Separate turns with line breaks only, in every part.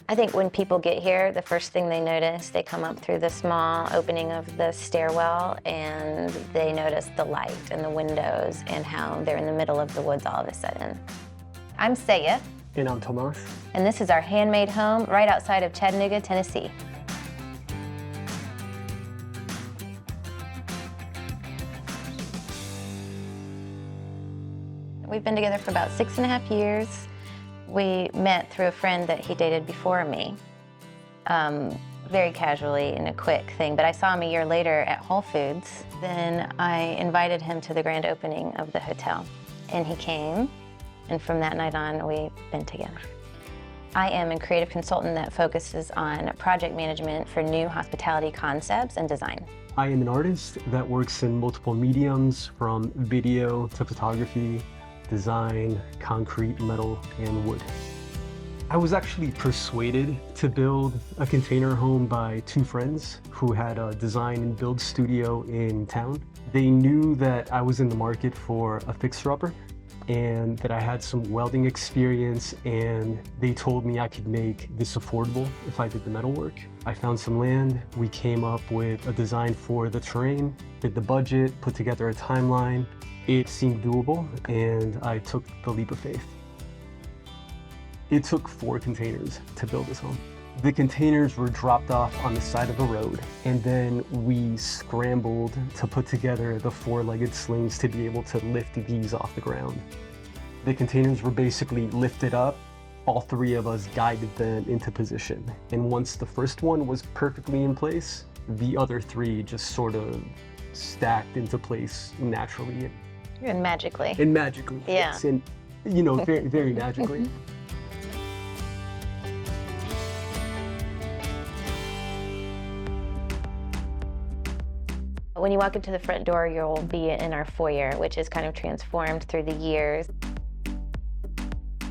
I think when people get here, the first thing they notice, they come up through the small opening of the stairwell and they notice the light and the windows and how they're in the middle of the woods all of a sudden. I'm Seija.
And I'm Tomás.
And this is our handmade home right outside of Chattanooga, Tennessee. We've been together for about 6.5 years. We met through a friend that he dated before me, very casually in a quick thing, but I saw him a year later at Whole Foods. Then I invited him to the grand opening of the hotel, and he came, and from that night on, we've been together. I am a creative consultant that focuses on project management for new hospitality concepts and design.
I am an artist that works in multiple mediums, from video to photography, design, concrete, metal, and wood. I was actually persuaded to build a container home by two friends who had a design and build studio in town. They knew that I was in the market for a fixer-upper and that I had some welding experience, and they told me I could make this affordable if I did the metal work. I found some land, we came up with a design for the terrain, did the budget, put together a timeline. It seemed doable, and I took the leap of faith. It took 4 containers to build this home. The containers were dropped off on the side of the road, and then we scrambled to put together the 4-legged slings to be able to lift these off the ground. The containers were basically lifted up. All 3 of us guided them into position. And once the first one was perfectly in place, the other 3 just sort of stacked into place naturally.
And magically.
And magically,
yeah.
Yes, and you know, very, very magically.
When you walk into the front door, you'll be in our foyer, which is kind of transformed through the years.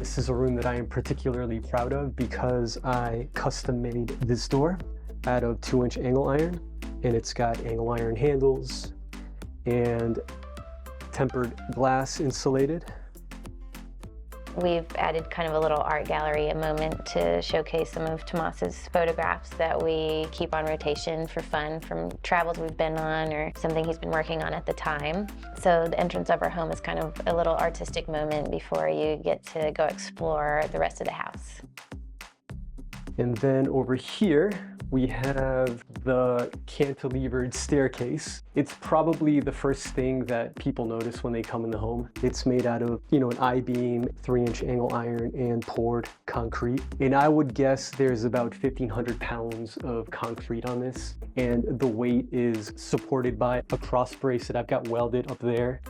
This is a room that I am particularly proud of because I custom made this door out of 2-inch angle iron, and it's got angle iron handles and tempered glass insulated.
We've added kind of a little art gallery, a moment to showcase some of Tomás's photographs that we keep on rotation for fun from travels we've been on or something he's been working on at the time. So the entrance of our home is kind of a little artistic moment before you get to go explore the rest of the house.
And then over here, we have the cantilevered staircase. It's probably the first thing that people notice when they come in the home. It's made out of, you know, an I-beam, 3-inch angle iron, and poured concrete. And I would guess there's about 1,500 pounds of concrete on this. And the weight is supported by a cross brace that I've got welded up there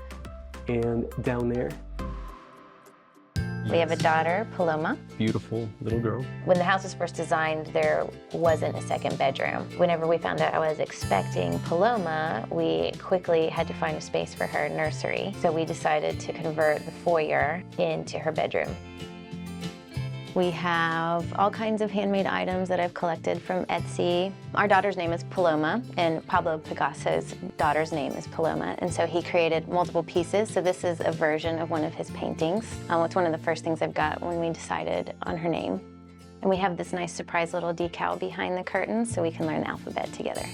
and down there.
We have a daughter, Paloma.
Beautiful little girl.
When the house was first designed, there wasn't a second bedroom. Whenever we found out I was expecting Paloma, we quickly had to find a space for her nursery. So we decided to convert the foyer into her bedroom. We have all kinds of handmade items that I've collected from Etsy. Our daughter's name is Paloma, and Pablo Picasso's daughter's name is Paloma, and so he created multiple pieces. So this is a version of one of his paintings. It's one of the first things I've got when we decided on her name. And we have this nice surprise little decal behind the curtains so we can learn the alphabet together.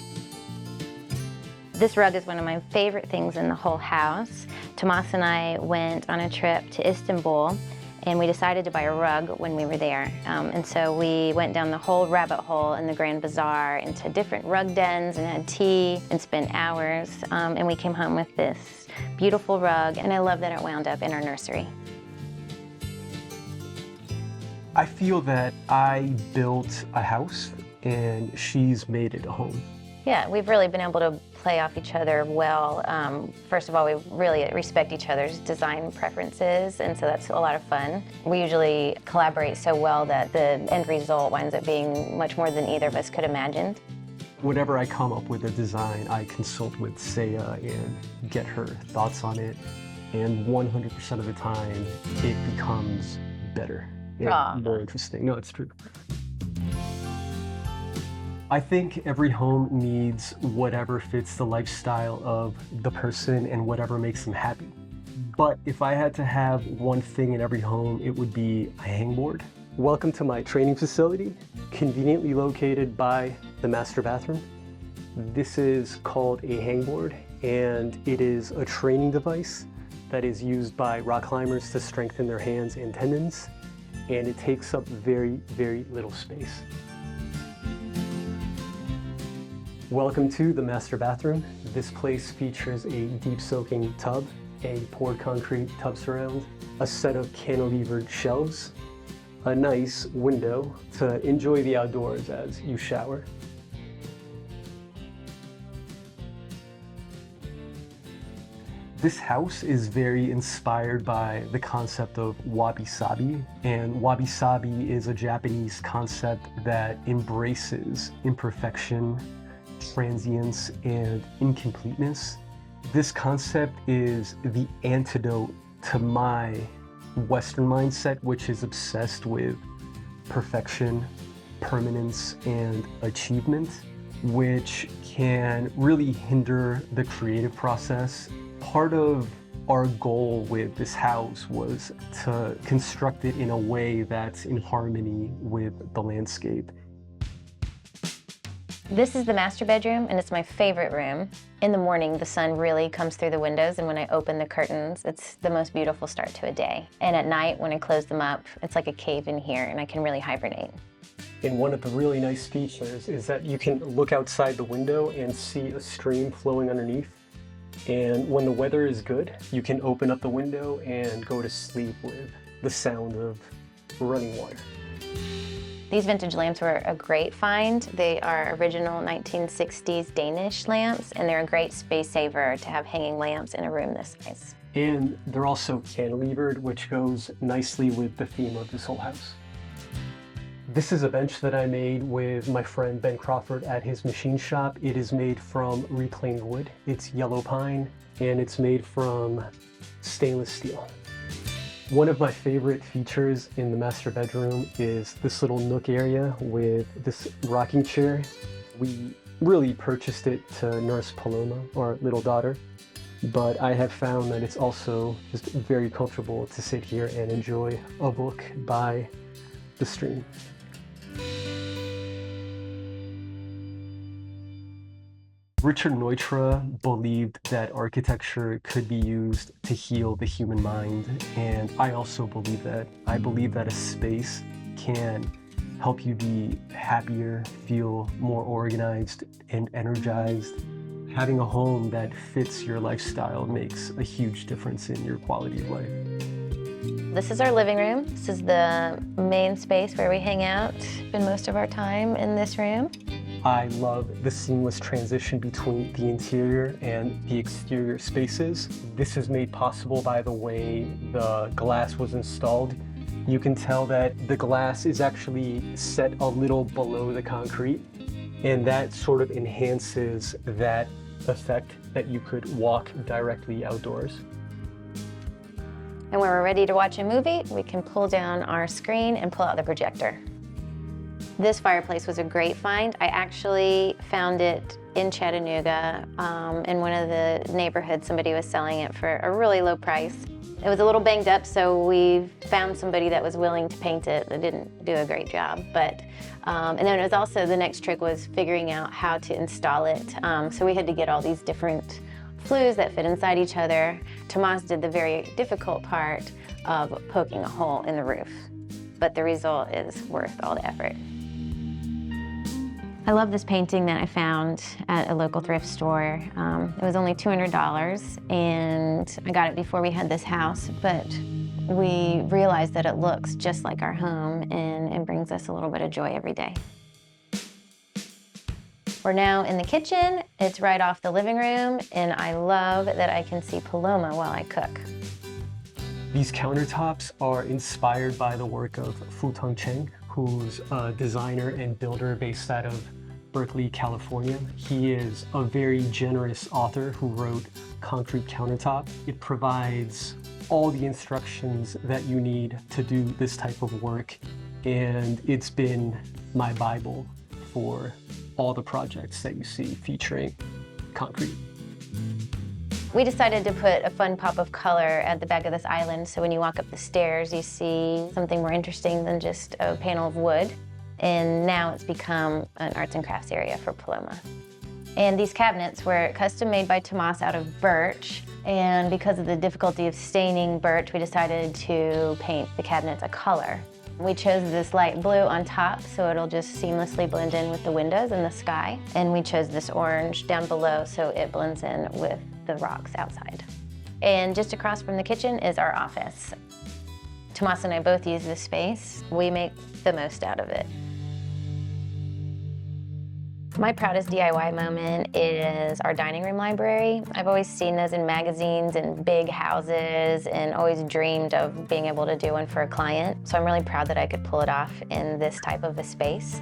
This rug is one of my favorite things in the whole house. Tomás and I went on a trip to Istanbul, and we decided to buy a rug when we were there. And so we went down the whole rabbit hole in the Grand Bazaar into different rug dens and had tea and spent hours. And we came home with this beautiful rug, and I love that it wound up in our nursery.
I feel that I built a house and she's made it a home.
Yeah, we've really been able to play off each other well. First of all, we really respect each other's design preferences, and so that's a lot of fun. We usually collaborate so well that the end result winds up being much more than either of us could imagine.
Whenever I come up with a design, I consult with Seija and get her thoughts on it, and 100% of the time, it becomes better and more interesting. No, it's true. I think every home needs whatever fits the lifestyle of the person and whatever makes them happy. But if I had to have one thing in every home, it would be a hangboard. Welcome to my training facility, conveniently located by the master bathroom. This is called a hangboard, and it is a training device that is used by rock climbers to strengthen their hands and tendons, and it takes up very, very little space. Welcome to the master bathroom. This place features a deep soaking tub, a poured concrete tub surround, a set of cantilevered shelves, a nice window to enjoy the outdoors as you shower. This house is very inspired by the concept of wabi-sabi, and wabi-sabi is a Japanese concept that embraces imperfection, transience, and incompleteness. This concept is the antidote to my Western mindset, which is obsessed with perfection, permanence, and achievement, which can really hinder the creative process. Part of our goal with this house was to construct it in a way that's in harmony with the landscape.
This is the master bedroom, and it's my favorite room. In the morning, the sun really comes through the windows, and when I open the curtains, it's the most beautiful start to a day. And at night, when I close them up, it's like a cave in here, and I can really hibernate.
And one of the really nice features is that you can look outside the window and see a stream flowing underneath. And when the weather is good, you can open up the window and go to sleep with the sound of running water.
These vintage lamps were a great find. They are original 1960s Danish lamps, and they're a great space saver to have hanging lamps in a room this size.
And they're also cantilevered, which goes nicely with the theme of this whole house. This is a bench that I made with my friend Ben Crawford at his machine shop. It is made from reclaimed wood. It's yellow pine, and it's made from stainless steel. One of my favorite features in the master bedroom is this little nook area with this rocking chair. We really purchased it to nurse Paloma, our little daughter, but I have found that it's also just very comfortable to sit here and enjoy a book by the stream. Richard Neutra believed that architecture could be used to heal the human mind, and I also believe that. I believe that a space can help you be happier, feel more organized and energized. Having a home that fits your lifestyle makes a huge difference in your quality of life.
This is our living room. This is the main space where we hang out. Spend most of our time in this room.
I love the seamless transition between the interior and the exterior spaces. This is made possible by the way the glass was installed. You can tell that the glass is actually set a little below the concrete, and that sort of enhances that effect that you could walk directly outdoors.
And when we're ready to watch a movie, we can pull down our screen and pull out the projector. This fireplace was a great find. I actually found it in Chattanooga in one of the neighborhoods. Somebody was selling it for a really low price. It was a little banged up, so we found somebody that was willing to paint it. They didn't do a great job, but and then it was also, the next trick was figuring out how to install it. So we had to get all these different flues that fit inside each other. Tomás did the very difficult part of poking a hole in the roof, but the result is worth all the effort. I love this painting that I found at a local thrift store. It was only $200, and I got it before we had this house, but we realized that it looks just like our home, and it brings us a little bit of joy every day. We're now in the kitchen. It's right off the living room, and I love that I can see Paloma while I cook.
These countertops are inspired by the work of Futong Cheng, who's a designer and builder based out of Berkeley, California. He is a very generous author who wrote Concrete Countertop. It provides all the instructions that you need to do this type of work, and it's been my Bible for all the projects that you see featuring concrete.
We decided to put a fun pop of color at the back of this island, so when you walk up the stairs, you see something more interesting than just a panel of wood. And now it's become an arts and crafts area for Paloma. And these cabinets were custom made by Tomás out of birch. And because of the difficulty of staining birch, we decided to paint the cabinets a color. We chose this light blue on top, so it'll just seamlessly blend in with the windows and the sky. And we chose this orange down below, so it blends in with the rocks outside. And just across from the kitchen is our office. Tomás and I both use this space. We make the most out of it. My proudest DIY moment is our dining room library. I've always seen those in magazines and big houses and always dreamed of being able to do one for a client. So I'm really proud that I could pull it off in this type of a space.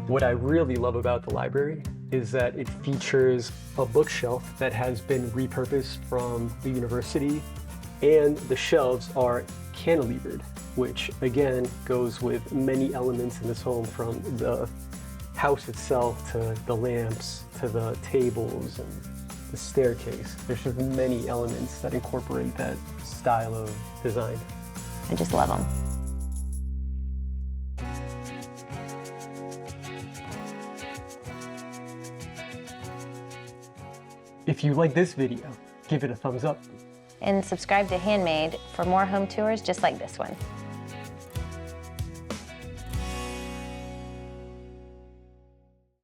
What I really love about the library is that it features a bookshelf that has been repurposed from the university, and the shelves are cantilevered, which again goes with many elements in this home, from the house itself to the lamps to the tables and the staircase. There's just many elements that incorporate that style of design.
I just love them.
If you like this video, give it a thumbs up.
And subscribe to Handmade for more home tours just like this one.